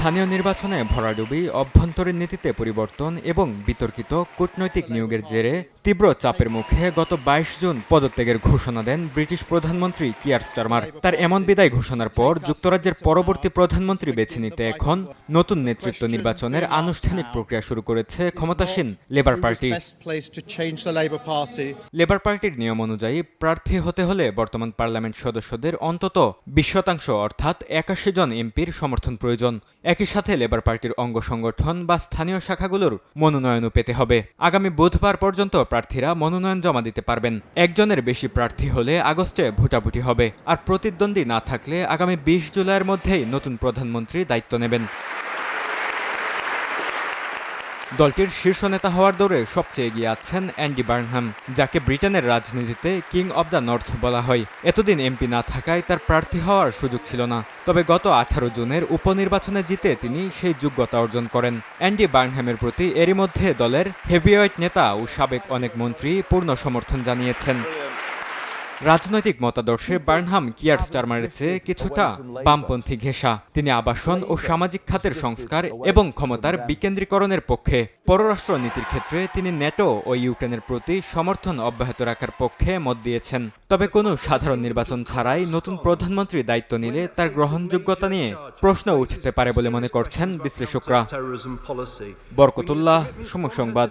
স্থানীয় নির্বাচনে ভরাডুবি, অভ্যন্তরীণ নীতিতে পরিবর্তন এবং বিতর্কিত কূটনৈতিক নিয়োগের জেরে তীব্র চাপের মুখে গত ২২ জুন পদত্যাগের ঘোষণা দেন ব্রিটিশ প্রধানমন্ত্রী কিয়ার স্টারমার। তার এমন বিদায় ঘোষণার পর যুক্তরাজ্যের পরবর্তী প্রধানমন্ত্রী বেছে নিতে এখন নতুন নেতৃত্ব নির্বাচনের আনুষ্ঠানিক প্রক্রিয়া শুরু করেছে ক্ষমতাসীন লেবার পার্টি। লেবার পার্টির নিয়ম অনুযায়ী প্রার্থী হতে হলে বর্তমান পার্লামেন্ট সদস্যদের অন্তত ২০% অর্থাৎ ৮১ জন এমপির সমর্থন প্রয়োজন। একই সাথে লেবার পার্টির অঙ্গ সংগঠন বা স্থানীয় শাখাগুলোর মনোনয়নও পেতে হবে। আগামী বুধবার পর্যন্ত প্রার্থীরা মনোনয়ন জমা দিতে পারবেন। একজনের বেশি প্রার্থী হলে আগস্টে ভোটাভুটি হবে, আর প্রতিদ্বন্দ্বী না থাকলে আগামী ২০ জুলাইয়ের মধ্যেই নতুন প্রধানমন্ত্রী দায়িত্ব নেবেন। দলটির শীর্ষ নেতা হওয়ার দৌড়ে সবচেয়ে এগিয়ে আছেন অ্যান্ডি বার্নহাম, যাকে ব্রিটেনের রাজনীতিতে কিং অব দ্য নর্থ বলা হয়। এতদিন এমপি না থাকায় তার প্রার্থী হওয়ার সুযোগ ছিল না, তবে গত ১৮ জুনের উপনির্বাচনে জিতে তিনি সেই যোগ্যতা অর্জন করেন। অ্যান্ডি বার্নহামের প্রতি এরই মধ্যে দলের হেভিওয়েট নেতা ও সাবেক অনেক মন্ত্রী পূর্ণ সমর্থন জানিয়েছেন। রাজনৈতিক মতাদর্শে বার্নহাম কিয়ার স্টারমারের চেয়ে কিছুটা বামপন্থী ঘেঁষা। তিনি আবাসন ও সামাজিক খাতের সংস্কার এবং ক্ষমতার বিকেন্দ্রীকরণের পক্ষে। পররাষ্ট্র নীতির ক্ষেত্রে তিনি ন্যাটো ও ইউক্রেনের প্রতি সমর্থন অব্যাহত রাখার পক্ষে মত দিয়েছেন। তবে কোনো সাধারণ নির্বাচন ছাড়াই নতুন প্রধানমন্ত্রী দায়িত্ব নিলে তার গ্রহণযোগ্যতা নিয়ে প্রশ্ন উঠতে পারে বলে মনে করছেন বিশ্লেষকরা। বরকতুল্লাহ, সময় সংবাদ।